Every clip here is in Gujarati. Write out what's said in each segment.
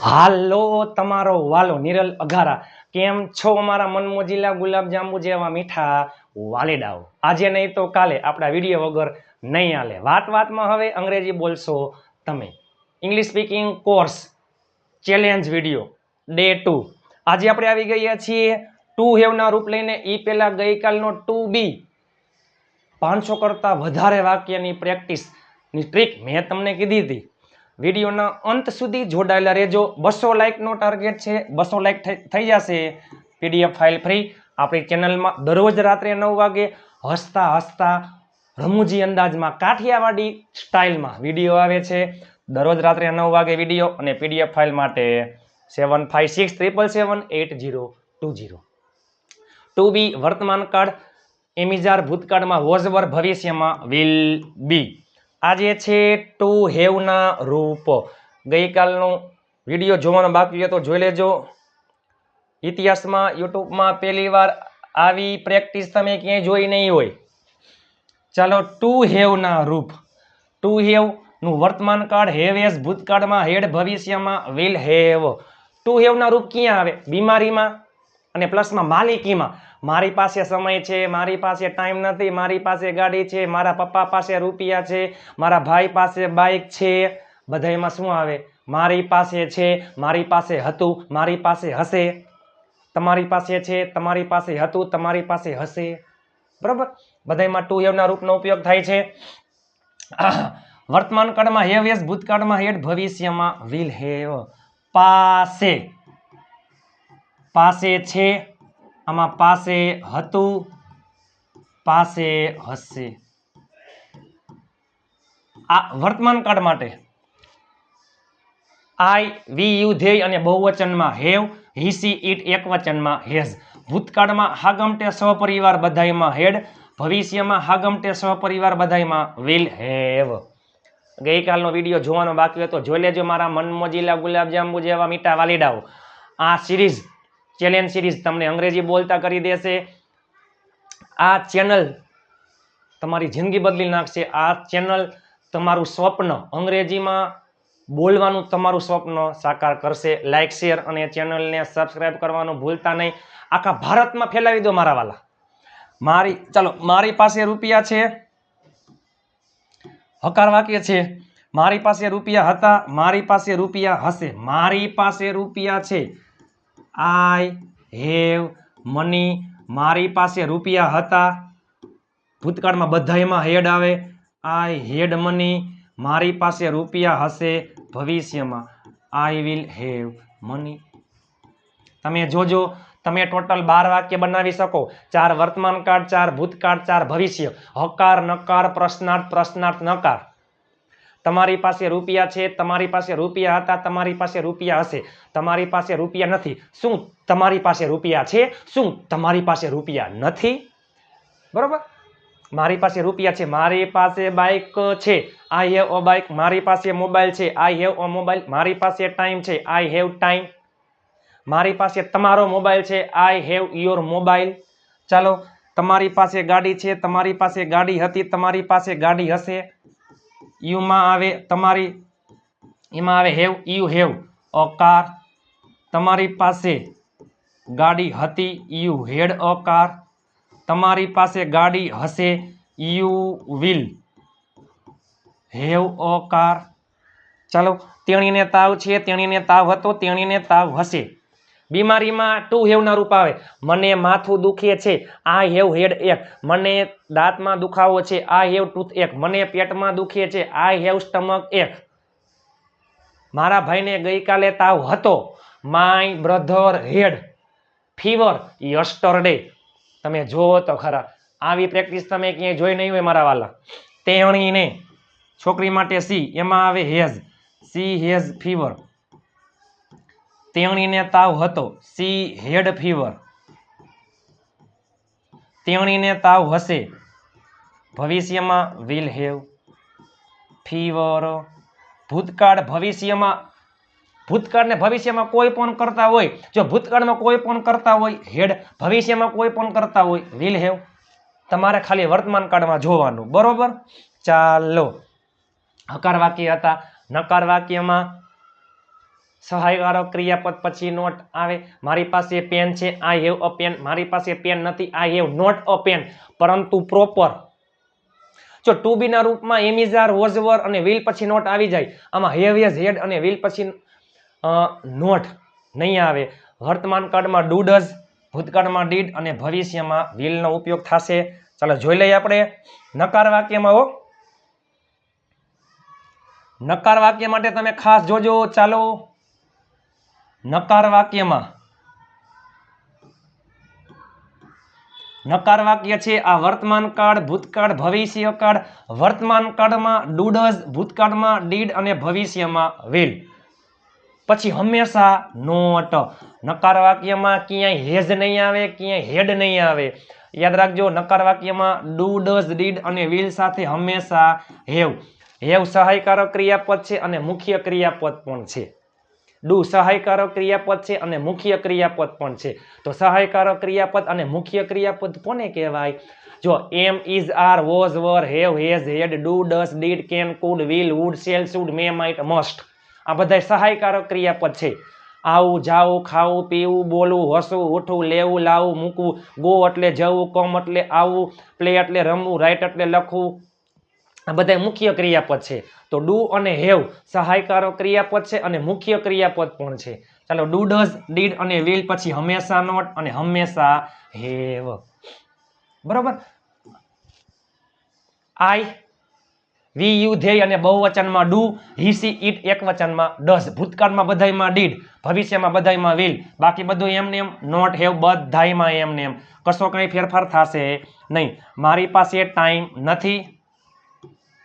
હાલો તમારો વાલો નિરલ અઘારા કેમ છો અમારા મનમોજીલા ગુલાબ જાંબુ જેવા મીઠા વાલીડાઓ આજે નહીં તો કાલે આપણા વિડીયો વગર નહીં હાલે વાતમાં હવે અંગ્રેજી બોલશો તમે English speaking course challenge video day 2 આજે આપણે આવી ગયા છીએ ટુ હેવના રૂપ લઈને એ પહેલા ગઈકાલનો ટુ બી 500 કરતા વધારે વાક્યની પ્રેક્ટિસની ટ્રીક મેં તમને કીધી હતી વિડીયોના અંત સુધી જોડાયેલા રહેજો 200 લાઇકનો ટાર્ગેટ છે 200 લાઇક થઈ જશે પીડીએફ ફાઇલ ફ્રી આપણી ચેનલમાં દરરોજ રાત્રે 9 વાગે હસતા હસતા રમૂજી અંદાજમાં કાઠિયાવાડી સ્ટાઇલમાં વિડીયો આવે છે દરરોજ રાત્રે 9 વાગે વિડીયો અને પીડીએફ ફાઇલ માટે 7567778020 ટુ બી વર્તમાન કાળ એમિજાર ભૂતકાળમાં વોઝ વર ભવિષ્યમાં વિલ બી આજે છે ટુ હેવના રૂપ ગઈકાલનો વિડીયો જોવાનો બાકી હોય તો જોઈ લેજો ઇતિહાસમાં યુટ્યુબમાં પહેલી વાર આવી પ્રેક્ટિસ તમે ક્યાંય જોઈ નહીં હોય ચાલો ટુ હેવના રૂપ ટુ હેવનું વર્તમાન કાળ હેવ એઝ ભૂતકાળમાં હેડ ભવિષ્યમાં વિલ હેવ ટુ હેવના રૂપ ક્યાં આવે બીમારીમાં અને પ્લસમાં માલિકીમાં મારી પાસે સમય છે મારી પાસે ટાઈમ નથી મારી પાસે ગાડી છે મારા પપ્પા પાસે રૂપિયા છે મારા ભાઈ પાસે બાઇક છે બધામાં શું આવે મારી પાસે છે મારી પાસે હતું મારી પાસે હશે તમારી પાસે છે તમારી પાસે હતું તમારી પાસે હશે બરાબર બધામાં ટુ હેવના રૂપનો ઉપયોગ થાય છે વર્તમાન કાળમાં હેવ એઝ ભૂતકાળમાં હેડ ભવિષ્યમાં વિલ હેવ પાસે પાસે છે આમાં પાસે હતું પાસે હશે આ વર્તમાન કાળ માટે આઈ વી યુ ધ્યેય અને બહુવચનમાં હેવ હી સી ઇટ એકવચનમાં હેઝ ભૂતકાળમાં હાગમટે સહપરિવાર બધાયમાં હેડ ભવિષ્યમાં હાગમટે સહપરિવાર બધાયમાં વિલ હેવ ગઈકાલનો વિડીયો જોવાનો બાકી હોય તો જોઈ લેજો મારા મનમોજીલા ગુલાબ જાંબુ જેવા મીઠા વાલીડાઓ આ સિરીઝ ચેલેન્જ સિરીઝ તમને અંગ્રેજી બોલતા કરી દેશે આ ચેનલ તમારી જિંદગી બદલી નાખશે આ ચેનલ તમારું સ્વપ્ન અંગ્રેજીમાં બોલવાનું તમારું સ્વપ્ન સાકાર કરશે લાઈક શેર અને ચેનલને સબસ્ક્રાઇબ કરવાનું ભૂલતા નહીં આખા ભારતમાં ફેલાવી દો મારા વાલા મારી પાસે રૂપિયા છે હકાર વાક્ય છે મારી પાસે રૂપિયા હતા મારી પાસે રૂપિયા હશે મારી પાસે રૂપિયા છે આઈ હેવ મની મારી પાસે રૂપિયા હતા ભૂતકાળમાં બધાયમાં હેડ આવે આઈ હેડ મની મારી પાસે રૂપિયા હશે ભવિષ્યમાં આઈ વિલ હેવ મની તમે જોજો તમે ટોટલ 12 વાક્ય બનાવી શકો 4 વર્તમાન કાળ 4 ભૂતકાળ 4 ભવિષ્ય હકાર નકાર પ્રશ્નાર્થ પ્રશ્નાર્થ નકાર તમારી પાસે રૂપિયા છે તમારી પાસે રૂપિયા હતા તમારી પાસે રૂપિયા હશે તમારી પાસે રૂપિયા નથી શું તમારી પાસે રૂપિયા છે શું તમારી પાસે રૂપિયા નથી બરોબર મારી પાસે રૂપિયા છે મારી પાસે બાઇક છે આઈ હેવ અ બાઇક મારી પાસે મોબાઈલ છે આઈ હેવ અ મોબાઈલ મારી પાસે ટાઈમ છે આઈ હેવ ટાઈમ મારી પાસે તમારો મોબાઈલ છે આઈ હેવ યોર મોબાઈલ ચાલો તમારી પાસે ગાડી છે તમારી પાસે ગાડી હતી તમારી પાસે ગાડી હશે યુમાં આવે તમારી એમાં આવે have you have a car તમારી પાસે ગાડી હતી યુ હેડ અ કાર તમારી પાસે ગાડી હશે you will have a car ચાલો તેણીને તાવ છે તેણીને તાવ હતો તેણીને તાવ હશે બીમારીમાં ટુ હેવના રૂપ આવે મને માથું દુખે છે આઈ હેવ હેડ એક મને દાંતમાં દુખાવો છે આઈ હેવ ટૂથ એક મને પેટમાં દુખે છે આઈ હેવ સ્ટમક એક મારા ભાઈને ગઈકાલે તાવ હતો my brother had fever yesterday તમે જોવો તો ખરા આવી પ્રેક્ટિસ તમે ક્યાંય જોઈ નહીં હોય મારા વાલા તેણીને છોકરી માટે સી એમાં આવે હેઝ સી હેઝ ફીવર તેણીને તાવ હતો સી હેડ ફીવર તેણીને તાવ હશે ભવિષ્યમાં વિલ હેવ ફીવર ભૂતકાળ ભવિષ્યમાં ભૂતકાળને ભવિષ્યમાં કોઈ પણ કરતા હોય જો ભૂતકાળમાં કોઈ પણ કરતા હોય હેડ ભવિષ્યમાં કોઈ પણ કરતા હોય વિલ હેવ તમારે ખાલી વર્તમાન કાળમાં જોવાનું બરોબર ચાલો હકાર વાક્ય હતા નકાર વાક્યમાં સહાયકારક ક્રિયાપદ પછી નોટ આવે. મારી પાસે પેન છે, આઈ હેવ અ પેન. મારી પાસે પેન નથી, I have not a pen. પરંતુ પ્રોપર જો ટુ બી ના રૂપમાં am is are was were અને વિલ પછી નોટ આવી જાય. આમાં હેવ હેઝ હેડ અને વિલ પછી નોટ નહીં આવે. વર્તમાન કાળમાં ડુ ડઝ, ભૂતકાળમાં ડીડ અને ભવિષ્યમાં વિલ નો ઉપયોગ થશે. ચાલો જોઈ લઈએ આપણે નકાર વાક્યમાં. હો, નકાર વાક્ય માટે તમે ખાસ જોજો. ચાલો નકાર વાક્યમાં નકાર વાક્ય છે આ વર્તમાન કાળ, ભૂતકાળ, ભવિષ્ય કાળ. વર્તમાન કાળમાં ડુ ડઝ, ભૂતકાળમાં ડીડ અને ભવિષ્યમાં વિલ. પછી હંમેશા નોટ. નકાર વાક્યમાં ક્યાંય હેઝ નહીં આવે, ક્યાંય હેડ નહીં આવે. યાદ રાખજો નકાર વાક્યમાં ડુ ડઝ ડીડ અને વિલ સાથે હંમેશા હેવ. હેવ સહાયકારક ક્રિયાપદ છે અને મુખ્ય ક્રિયાપદ પણ છે. ડુ સહાયકારક ક્રિયાપદ છે અને મુખ્ય ક્રિયાપદ પણ છે. તો સહાયકારક ક્રિયાપદ અને મુખ્ય ક્રિયાપદ કોને કહેવાય? જો am is are was were have has had do does did can could will would shall should may might must. આ બધા સહાયકારક ક્રિયાપદ છે. આવું, જાવું, ખાવું, પીવું, બોલવું, હસવું, ઉઠવું, લેવું, લાવવું, મૂકવું. ગો એટલે જવું, કમ એટલે આવવું, પ્લે એટલે રમવું, રાઇટ એટલે લખવું. આ બધા મુખ્ય ક્રિયાપદ છે. તો ડુ અને હેવ સહાયકારક ક્રિયાપદ છે અને મુખ્ય ક્રિયાપદ પણ છે. ચાલો ડુ ડઝ ડીડ અને વિલ પછી હંમેશા નોટ અને હંમેશા હેવ. બરોબર. આઈ, વી, યુ, ધેય અને બહુવચનમાં ડુ, હી, સી, ઇટ એકવચનમાં ડઝ. ભૂતકાળમાં બધાયમાં ડીડ, ભવિષ્યમાં બધાયમાં વિલ. બાકી બધું એમને એમ નોટ હેવ બધાયમાં એમને એમ. કશો કઈ ફેરફાર થશે નહીં. મારી પાસે ટાઈમ નથી.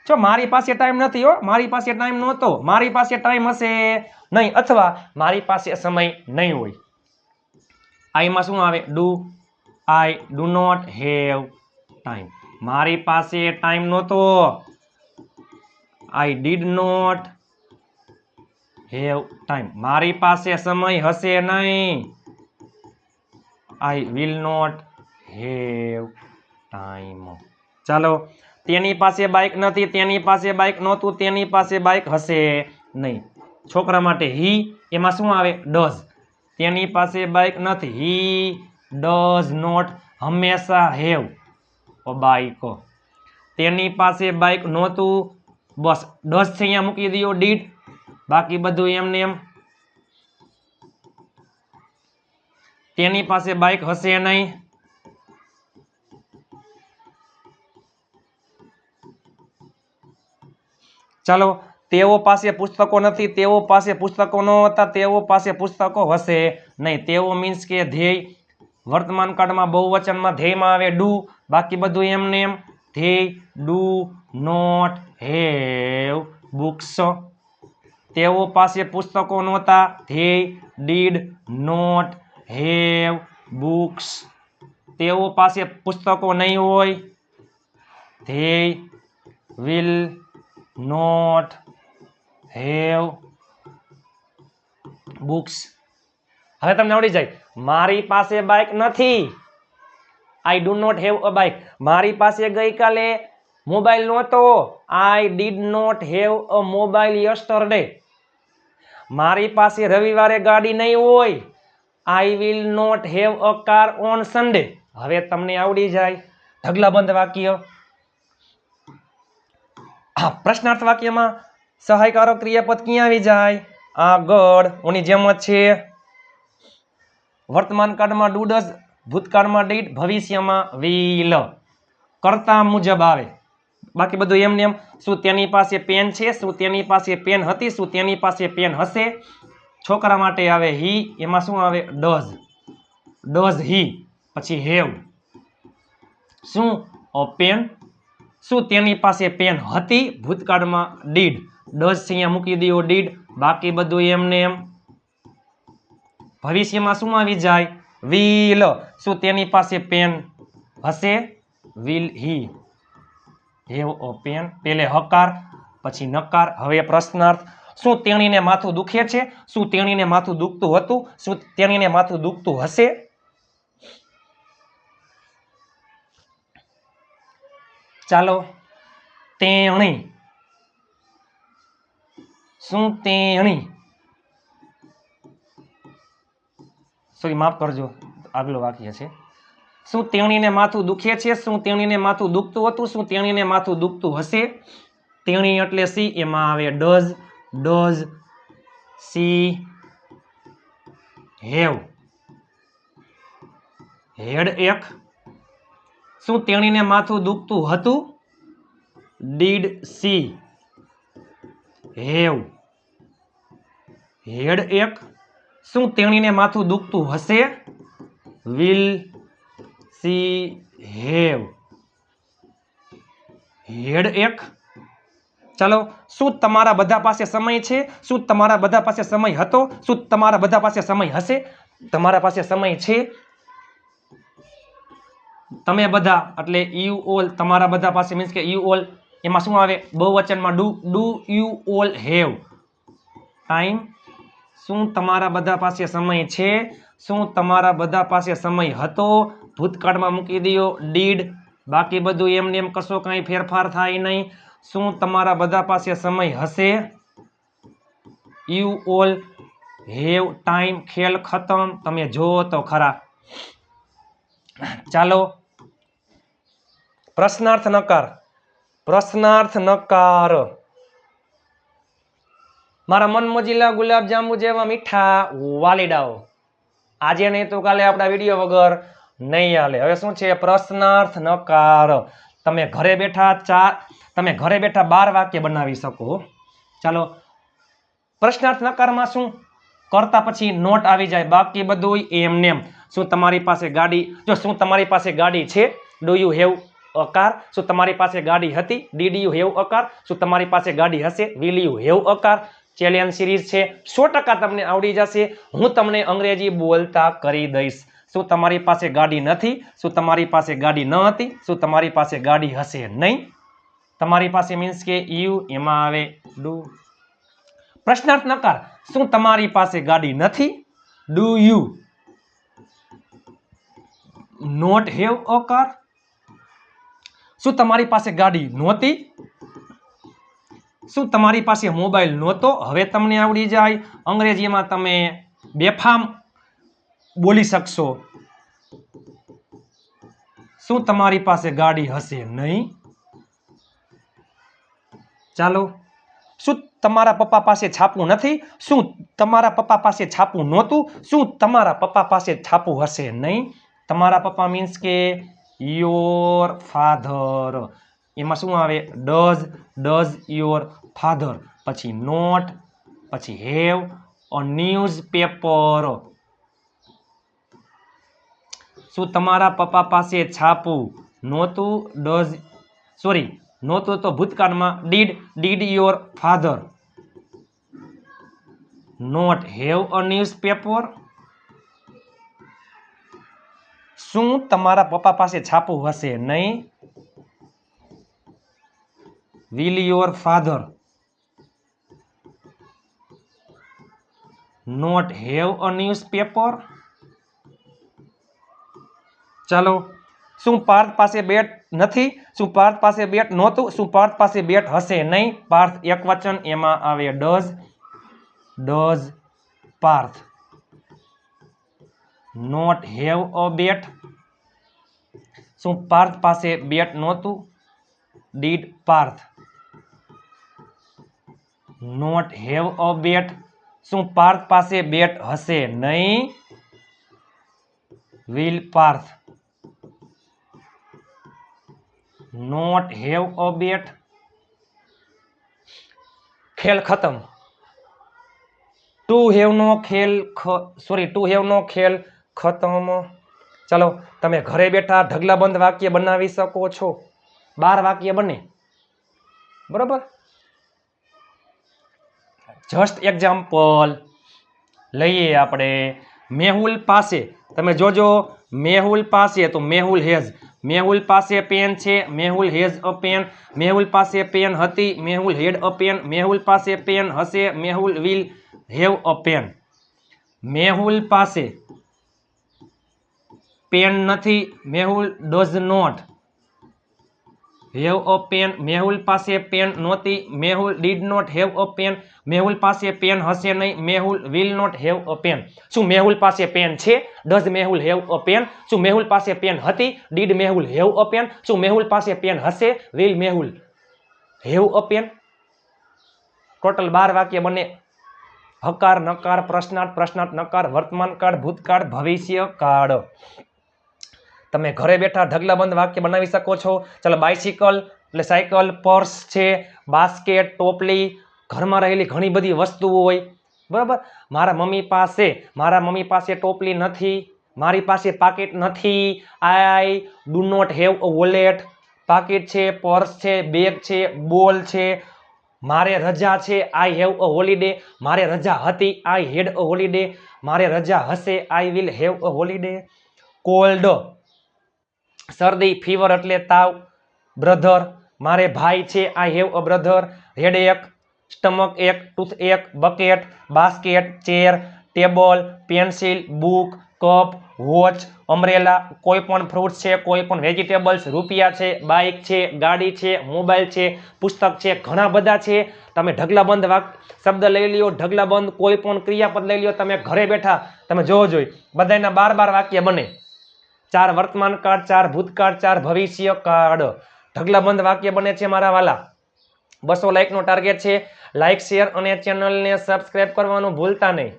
જો મારી પાસે ટાઈમ નથી, હો મારી પાસે ટાઈમ નહોતો, મારી પાસે ટાઈમ હશે નહીં, અથવા મારી પાસે સમય નહીં હોય. આઈમાં શું આવે? Do. I do not have time. મારી પાસે ટાઈમ નહોતો. I did not have time. મારી પાસે સમય હશે નહીં. I will not have time. ચાલો તેની પાસે બાઇક નથી, તેની પાસે બાઇક નહોતું, તેની પાસે બાઇક હશે નહીં. છોકરા માટે હી, એમાં શું આવે? ડઝ. તેની પાસે બાઇક નથી, હી ડઝ નોટ હંમેશા હેવ અ બાઇક. તેની પાસે બાઇક નહોતું, બસ ડઝ છે અહીંયા મૂકી દો, ડીડ. બાકી બધું એમને એમ. તેની પાસે બાઇક હશે નહીં. ચાલો તેઓ પાસે પુસ્તકો નથી, તેઓ પાસે પુસ્તકો ન હતા, તેઓ પાસે પુસ્તકો હશે નહીં. તેઓ મીન્સ કે ધ્યેય. વર્તમાન કાળમાં બહુવચનમાં ધ્યેયમાં આવે ડુ. બાકી બધું એમને એમ. ધ્યેય ડુ નોટ હેવ બુક્સ. તેઓ પાસે પુસ્તકો નહોતા, ધ્યેય ડીડ નોટ હેવ બુક્સ. તેઓ પાસે પુસ્તકો નહીં હોય, ધ્યેય વિલ નોટ હેવ બુક્સ. હવે તમને આવડી જાય. મારી પાસે બાઇક નથી, I do not have a bike. મારી પાસે ગઈકાલે મોબાઈલ નહોતો, I did not have a mobile yesterday. મારી પાસે રવિવારે ગાડી નહીં હોય, I will not have a car on Sunday. હવે તમને આવડી જાય. ઢગલાબંધ વાક્ય. પ્રશ્નાર્થ વાક્યમાં સહાયકારક ક્રિયાપદ ક્યાં આવી જાય? આગળ ઓની જેમ જ છે. વર્તમાન કાળમાં ડુ ડઝ, ભૂતકાળમાં ડીડ, ભવિષ્યમાં વિલ. કર્તા મુજબ આવે. બાકી બધું એમને એમ. શું તેની પાસે પેન છે? શું તેની પાસે પેન હતી? શું તેની પાસે પેન હશે? છોકરા માટે આવે હી, એમાં શું આવે? ડઝ. ડઝ હી પછી હેવ. શું? A pen. શું તેની પાસે પેન હતી? ભૂતકાળમાં ડીડ. ડઝ અહીંયા મૂકી દો, ડીડ. બાકી બધું એમને એમ. ભવિષ્યમાં શું આવી જાય? વિલ. શું તેની પાસે પેન હશે? Will he have a pen. પેલે હકાર પછી નકાર. હવે પ્રશ્નાર્થ. શું તેણીને માથું દુખે છે? શું તેણીને માથું દુખતું હતું? શું તેણીને માથું દુખતું હશે? ચાલો તેણી. શું તેણી સોરી માફ કરજો, આગલું વાક્ય છે. શું તેણીને માથું દુખે છે? શું તેણીને માથું દુખતું હતું? શું તેણીને માથું દુખતું હશે? તેણી એટલે સી, એમાં આવે ડઝ. ડઝ સી હેવ હેડ એક? શું તેણીને માથું દુખતું હતું? ડીડ સી હેવ હેડ એક? શું તેણીને માથું દુખતું હશે? વિલ સી હેવ હેડ એક? ચાલો, શું તમારા બધા પાસે સમય છે? શું તમારા બધા પાસે સમય હતો? શું તમારા બધા પાસે સમય હશે? તમારા પાસે સમય છે? તમે બધા એટલે યુ ઓલ, તમારા બધા પાસે મીન્સ કે યુ ઓલ, એમાં શું આવે? બહુવચનમાં do you all have time? શું તમારા બધા પાસે સમય છે? શું તમારા બધા પાસે સમય હતો? ભૂતકાળમાં મૂકી દો ડીડ, બાકી બધું એમને એમ, કશો કંઈ ફેરફાર થાય નહીં. શું તમારા બધા પાસે સમય હશે? You all have time. ખેલ ખતમ. તમે જો તો ખરા. ચાલો, પ્રશ્નાર્થ નકાર. પ્રશ્નાર્થ નકાર. મારા મન મોજીલા ગુલાબજાંબુ જેવા મીઠા વાલીડાઓ, આજે નહીં તો કાલે આપણા વિડીયો વગર નહીં હાલે. હવે શું છે? પ્રશ્નાર્થ નકાર. તમે ઘરે બેઠા 12 વાક્ય બનાવી શકો. ચાલો, પ્રશ્નાર્થ નકારમાં શું? કરતા પછી નોટ આવી જાય, બાકી બધું એમનેમ. શું તમારી પાસે ગાડી? જો શું તમારી પાસે ગાડી છે? Do you have a car? શું તમારી પાસે ગાડી હતી? Did you have a car? શું તમારી પાસે ગાડી હશે? Will you have a car? Challenge series છે, 100% તમને આવડી જશે. હું તમને અંગ્રેજી બોલતા કરી દઈશ. શું તમારી પાસે ગાડી નથી? શું તમારી પાસે ગાડી ન હતી? શું તમારી પાસે ગાડી હશે નહીં? તમારી પાસે મીન્સ કે યુ, એમાં આવે ડુ. પ્રશ્નાર્થ નકાર. શું તમારી પાસે ગાડી નથી? Do you not have a car? શું તમારી પાસે ગાડી નહોતી? શું તમારી પાસે મોબાઈલ નહોતો? હવે તમને આવડી જાય. અંગ્રેજીમાં તમે બેફામ બોલી શકશો. શું તમારી પાસે ગાડી હશે નહીં? ચાલો, શું તમારા પપ્પા પાસે છાપું નથી? શું તમારા પપ્પા પાસે છાપું નહોતું? શું તમારા પપ્પા પાસે છાપું હશે નહીં? તમારા પપ્પા મીન્સ કે યોર ફાધર. એમાં શું આવે? ડઝ યોર ફાધર, પછી નોટ, પછી હેવ અ ન્યૂઝપેપર. શું તમારા પપ્પા પાસે છાપું નહોતું? નહોતું તો ભૂતકાળમાં did your father not have a newspaper? શું તમારા પપ્પા પાસે છાપું હશે નહીં? Will your father not have a newspaper? ચાલો, શું પાર્થ પાસે બેટ નથી? શું પાર્થ પાસે બેટ નહોતું? શું પાર્થ પાસે બેટ હશે નહીં? પાર્થ એકવચન, એમાં આવે does Parth not have a bat? શું પાર્થ પાસે બેટ નહોતું? Did Parth not have a bat? શું પાર્થ પાસે બેટ હશે નહીં? Will Parth not have a bat? ખેલ ખતમ. ટુ હેવ નો ખેલ ખતમ. ચાલો, તમે ઘરે બેઠા ઢગલાબંધ વાક્ય બનાવી શકો છો. 12 વાક્ય બને, બરોબર. જસ્ટ એક્ઝામ્પલ લઈએ આપણે. મેહુલ પાસે, તમે જોજો, મેહુલ પાસે તો મેહુલ પાસે પેન છે. Mehul has a pen. Mehul પાસે પેન હતી. Mehul had a pen. Mehul પાસે પેન હશે. Mehul will have a pen. Mehul પાસે પેન નથી. Mehul does not have a pen, Mehul પાસે પેન નહોતી, Mehul did not have a pen, Mehul પાસે પેન હશે નહીં, Mehul will not have a pen. શું મેહુલ પાસે પેન છે? Does Mehul have a pen? શું મેહુલ પાસે પેન હતી? Did Mehul have a pen? શું મેહુલ પાસે પેન હશે? Will Mehul have a pen? Total 12 વાક્ય બને. હકાર, નકાર, પ્રશ્નાર્થ, પ્રશ્નાર્થ નકાર, વર્તમાન કાળ, ભૂતકાળ, ભવિષ્ય કાળ. તમે ઘરે બેઠા ઢગલાબંધ વાક્ય બનાવી શકો છો. ચાલો, બાઇસિકલ એટલે સાયકલ, પર્સ છે, બાસ્કેટ, ટોપલી, ઘરમાં રહેલી ઘણી બધી વસ્તુઓ હોય, બરાબર. મારા મમ્મી પાસે ટોપલી નથી, મારી પાસે પાકીટ નથી. I do not have a wallet. પાકીટ છે, પર્સ છે, બેગ છે, બોલ છે. મારે રજા છે, આઈ હેવ અ હોલિડે. મારે રજા હતી, આઈ હેડ અ હોલિડે. મારે રજા હશે, I will have a holiday. Cold, શરદી, ફીવર એટલે તાવ. બ્રધર, મારે ભાઈ છે, I have a brother. Headache, stomach ache, tooth ache, bucket, basket, chair, table, pencil, book, cup, watch, umbrella, કોઈ પણ ફ્રૂટ્સ છે, કોઈ પણ વેજીટેબલ્સ, રૂપિયા છે, બાઇક છે, ગાડી છે, મોબાઈલ છે, પુસ્તક છે, ઘણા બધા છે. તમે ઢગલાબંધ શબ્દ લઈ લ્યો, ઢગલાબંધ કોઈ પણ ક્રિયાપદ લઈ લ્યો. તમે ઘરે બેઠા તમે જોવો જોઈએ બધાના 12 વાક્ય બને. 4 વર્તમાન કાળ, 4 ભૂતકાળ, 4 ભવિષ્ય કાળ. ઢગલાબંધ વાક્ય બને છે મારા વાલા. 200 લાઈકનો ટાર્ગેટ છે. લાઈક, શેર અને ચેનલને સબસ્ક્રાઇબ કરવાનું ભૂલતા નહીં.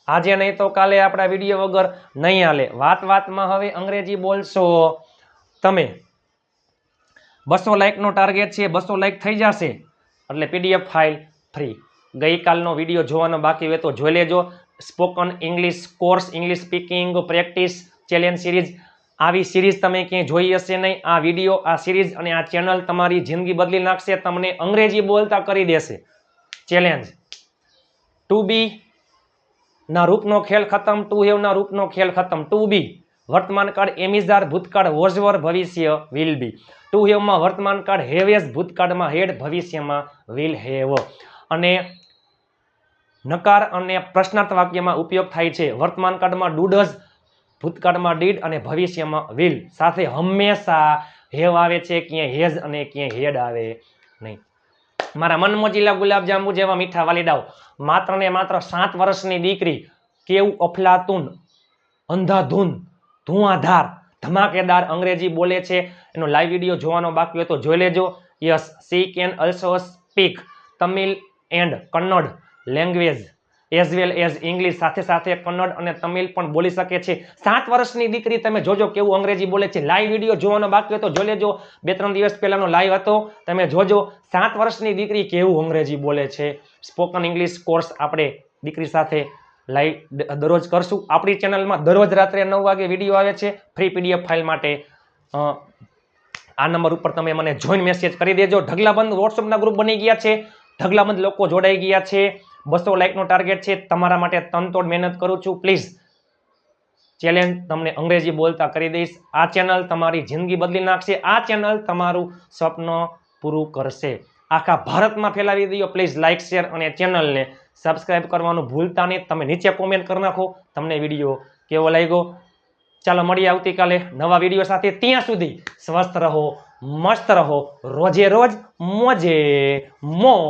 આજે નહીં તો કાલે આપણા વિડીયો વગર નહીં હાલે. વાતમાં હવે અંગ્રેજી બોલશો તમે. 200 લાઈકનો ટાર્ગેટ છે. 200 લાઈક થઈ જશે એટલે પીડીએફ ફાઇલ ફ્રી. ગઈકાલનો વિડીયો જોવાનો બાકી હોય તો જોઈ લેજો. Spoken English course, English speaking practice challenge series. આવી સિરીઝ તમે ક્યાંય જોઈ હશે નહીં. આ વિડીયો, આ સિરીઝ અને આ ચેનલ તમારી જિંદગી બદલી નાખશે. તમને અંગ્રેજી બોલતા કરી દેશે. ચેલેન્જ. ટુ બી ના રૂપનો ખેલ ખતમ, ટુ હેવ ના રૂપનો ખેલ ખતમ. ટુ બી વર્તમાન કાળ એમિઝાર, ભૂતકાળ વોઝ વર, ભવિષ્ય વિલ બી. ટુ હેવમાં વર્તમાન કાળ હેવેઝ, ભૂતકાળમાં હેડ, ભવિષ્યમાં વિલ હેવ. અને નકાર અને પ્રશ્નાર્થ વાક્યમાં ઉપયોગ થાય છે. વર્તમાન કાળમાં ડુ ડઝ, ભૂતકાળમાં ડીડ અને ભવિષ્યમાં વિલ. સાથે હંમેશા હેવ આવે છે, ક્યાંય હેઝ અને ક્યાંય હેડ આવે નહીં. મારા મનમોજીલા ગુલાબજાંબુ જેવા મીઠા વાલીડાઓ, માત્ર ને માત્ર 7 વર્ષની દીકરી કેવું અફલાતુન, અંધાધૂન, ધુઆધાર, ધમાકેદાર અંગ્રેજી બોલે છે. એનો લાઈવ વિડીયો જોવાનો બાકી હોય તો જોઈ લેજો. Yes, C can also speak Tamil and Kannada language as well as English. સાથે સાથે કન્નડ અને તમિલ પણ બોલી શકે છે. 7 વર્ષની દીકરી તમે જોજો કેવું અંગ્રેજી બોલે છે. લાઈવ વિડીયો જોવાનો બાકી હોય તો જોઈ લેજો. 2-3 દિવસ પહેલાનો લાઈવ હતો, તમે જોજો. 7 વર્ષની દીકરી કેવું અંગ્રેજી બોલે છે. સ્પોકન ઇંગ્લિશ કોર્સ આપણે દીકરી સાથે લાઈવ દરરોજ કરશું. આપણી ચેનલમાં દરરોજ રાત્રે 9 વાગે વિડીયો આવે છે. ફ્રી પીડીએફ ફાઇલ માટે આ નંબર ઉપર તમે મને જોઈન મેસેજ કરી દેજો. ઢગલાબંધ વોટ્સઅપના ગ્રુપ બની ગયા છે. ઢગલાબંધ લોકો જોડાઈ ગયા છે. 200 લાઈકનો ટાર્ગેટ છે. તમારા માટે તનતોડ મહેનત કરું છું. પ્લીઝ ચેલેન્જ તમને અંગ્રેજી બોલતા કરી દઈશ. આ ચેનલ તમારી જિંદગી બદલી નાખશે. આ ચેનલ તમારું સ્વપ્ન પૂરું કરશે. આખા ભારતમાં ફેલાવી દો. પ્લીઝ લાઈક, શેર અને ચેનલને સબસ્ક્રાઇબ કરવાનું ભૂલતા નહીં. તમે નીચે કોમેન્ટ કરી નાખો તમને વિડીયો કેવો લાગ્યો. ચાલો મળીએ આવતીકાલે નવા વિડીયો સાથે. ત્યાં સુધી સ્વસ્થ રહો, મસ્ત રહો, રોજે રોજ મોજે મોજ.